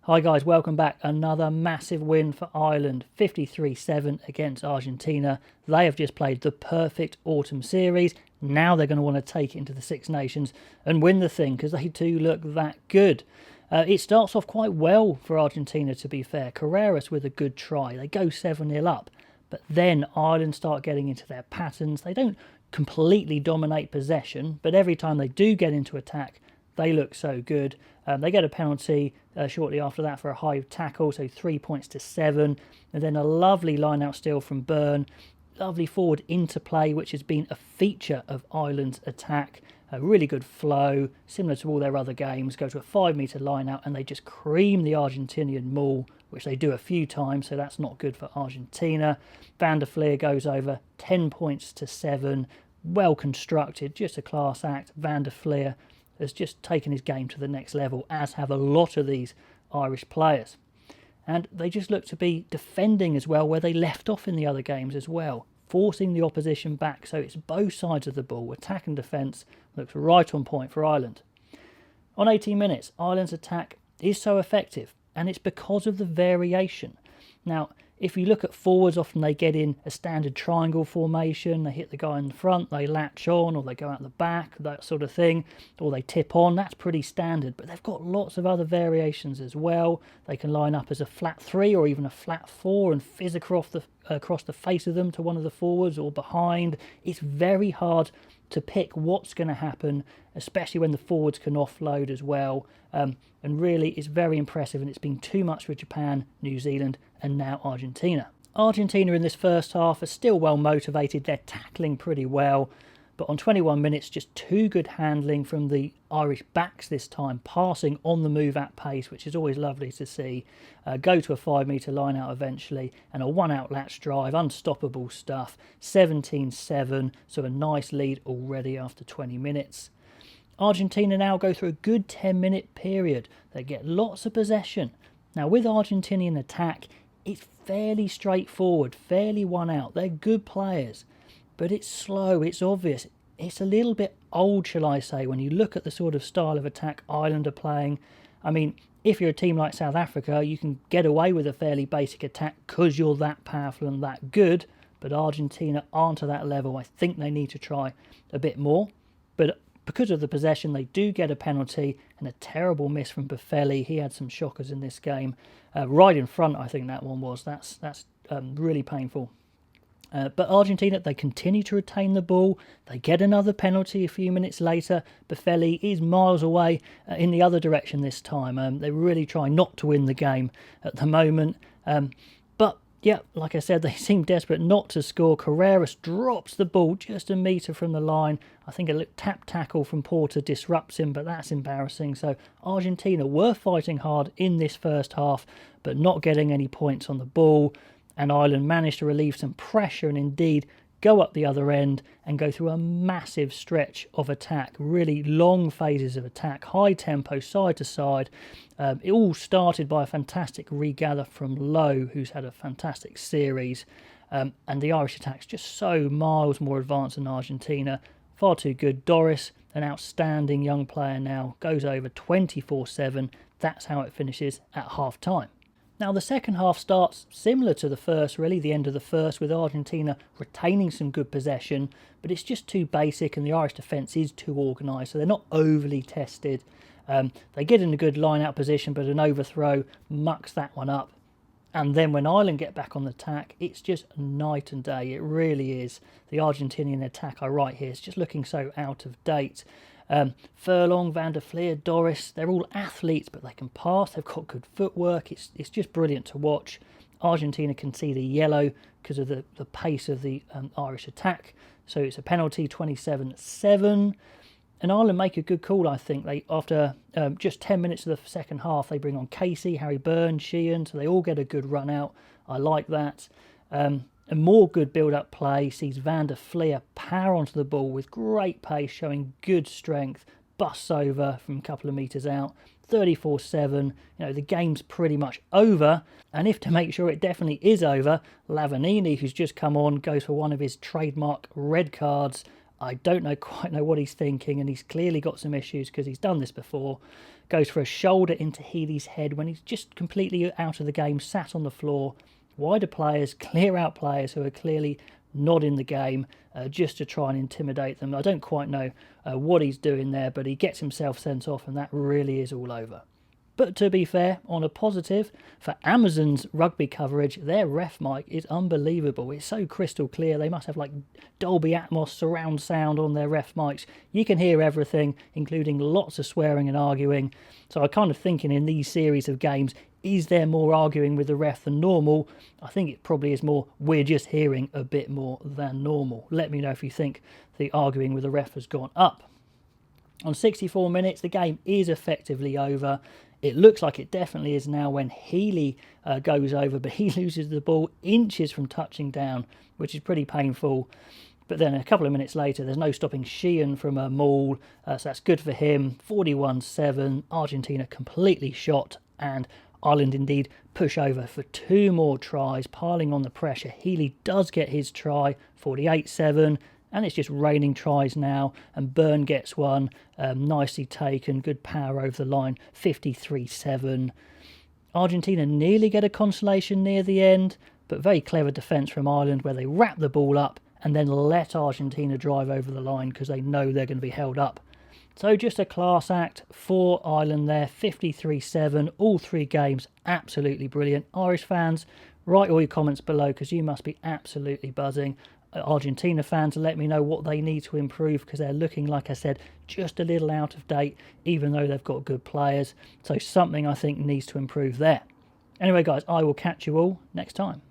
Hi guys, welcome back. Another massive win for Ireland, 53-7 against Argentina. They have just played the perfect autumn series. Now they're going to want to take it into the Six Nations and win the thing because they do look that good. It starts off quite well for Argentina, to be fair. Carreras with a good try. They go 7-0 up. But then Ireland start getting into their patterns. They don't completely dominate possession, but every time they do get into attack, they look so good. They get a penalty shortly after that for a high tackle, so 3 points to 7. And then a lovely line-out steal from Byrne. Lovely forward interplay, which has been a feature of Ireland's attack. A really good flow, similar to all their other games. Go to a 5-metre line-out and they just cream the Argentinian maul, which they do a few times, so that's not good for Argentina. Van der Fleer goes over 10 points to 7. Well constructed, just a class act. Van der Fleer has just taken his game to the next level, as have a lot of these Irish players. And they just look to be defending as well, where they left off in the other games as well, forcing the opposition back. So it's both sides of the ball. Attack and defence looks right on point for Ireland. On 18 minutes, Ireland's attack is so effective, and it's because of the variation. Now, if you look at forwards, often they get in a standard triangle formation, they hit the guy in the front, they latch on, or they go out the back, that sort of thing, or they tip on. That's pretty standard, but they've got lots of other variations as well. They can line up as a flat 3 or even a flat 4 and fizz across the face of them to one of the forwards or behind. It's very hard to pick what's going to happen, especially when the forwards can offload as well. And really, it's very impressive, and it's been too much for Japan, New Zealand, and now Argentina. Argentina in this first half are still well motivated. They're tackling pretty well. But on 21 minutes, just too good handling from the Irish backs this time, passing on the move at pace, which is always lovely to see. Go to a 5-metre line out eventually, and a one-out latch drive, unstoppable stuff. 17-7, so a nice lead already after 20 minutes. Argentina now go through a good 10-minute period. They get lots of possession. Now with Argentinian attack, it's fairly straightforward, fairly one out. They're good players. But it's slow, it's obvious. It's a little bit old, shall I say, when you look at the sort of style of attack Ireland are playing. I mean, if you're a team like South Africa, you can get away with a fairly basic attack because you're that powerful and that good. But Argentina aren't at that level. I think they need to try a bit more. But because of the possession, they do get a penalty and a terrible miss from Buffelli. He had some shockers in this game. Right in front, I think that one was. That's really painful. But Argentina, they continue to retain the ball. They get another penalty a few minutes later. Buffelli is miles away in the other direction this time. They really try not to win the game at the moment. But yeah, like I said, they seem desperate not to score. Carreras drops the ball just a metre from the line. I think a tap tackle from Porter disrupts him, but that's embarrassing. So Argentina were fighting hard in this first half, but not getting any points on the ball. And Ireland managed to relieve some pressure and indeed go up the other end and go through a massive stretch of attack. Really long phases of attack, high tempo, side to side. It all started by a fantastic regather from Lowe, who's had a fantastic series. And the Irish attack's just so miles more advanced than Argentina. Far too good. Doris, an outstanding young player now, goes over 24-7. That's how it finishes at half-time. Now, the second half starts similar to the first, really, the end of the first, with Argentina retaining some good possession, but it's just too basic and the Irish defence is too organised, so they're not overly tested. They get in a good line-out position, but an overthrow mucks that one up. And then when Ireland get back on the attack, it's just night and day. It really is. The Argentinian attack I write here is just looking so out of date. Furlong, Van der Fleer, Doris, they're all athletes, but they can pass, they've got good footwork. It's just brilliant to watch. Argentina can see the yellow because of the pace of the Irish attack. So it's a penalty, 27-7. And Ireland make a good call, I think. After just 10 minutes of the second half, they bring on Casey, Harry Byrne, Sheehan, so they all get a good run out. I like that. A more good build-up play sees Van der Fleer power onto the ball with great pace, showing good strength, busts over from a couple of metres out, 34-7. The game's pretty much over. And if to make sure it definitely is over, Lavanini, who's just come on, goes for one of his trademark red cards I don't quite know what he's thinking, and he's clearly got some issues because he's done this before. Goes for a shoulder into Healy's head when he's just completely out of the game, sat on the floor. Wider players, clear out players who are clearly not in the game, just to try and intimidate them. I don't quite know what he's doing there, but he gets himself sent off, and that really is all over. But to be fair, on a positive, for Amazon's rugby coverage, their ref mic is unbelievable. It's so crystal clear. They must have like Dolby Atmos surround sound on their ref mics. You can hear everything, including lots of swearing and arguing. So I'm kind of thinking in these series of games, is there more arguing with the ref than normal? I think it probably is more, we're just hearing a bit more than normal. Let me know if you think the arguing with the ref has gone up. On 64 minutes, the game is effectively over. It looks like it definitely is now when Healy goes over, but he loses the ball inches from touching down, which is pretty painful. But then a couple of minutes later, there's no stopping Sheehan from a maul, so that's good for him. 41-7, Argentina completely shot, and Ireland indeed push over for 2 more tries, piling on the pressure. Healy does get his try, 48-7. And it's just raining tries now, and Byrne gets one, nicely taken, good power over the line, 53-7. Argentina nearly get a consolation near the end, but very clever defence from Ireland where they wrap the ball up and then let Argentina drive over the line because they know they're going to be held up. So just a class act for Ireland there, 53-7, all 3 games, absolutely brilliant. Irish fans, write all your comments below because you must be absolutely buzzing. Argentina fans, let me know what they need to improve because they're looking, like I said, just a little out of date, even though they've got good players. So something I think needs to improve there. Anyway, guys, I will catch you all next time.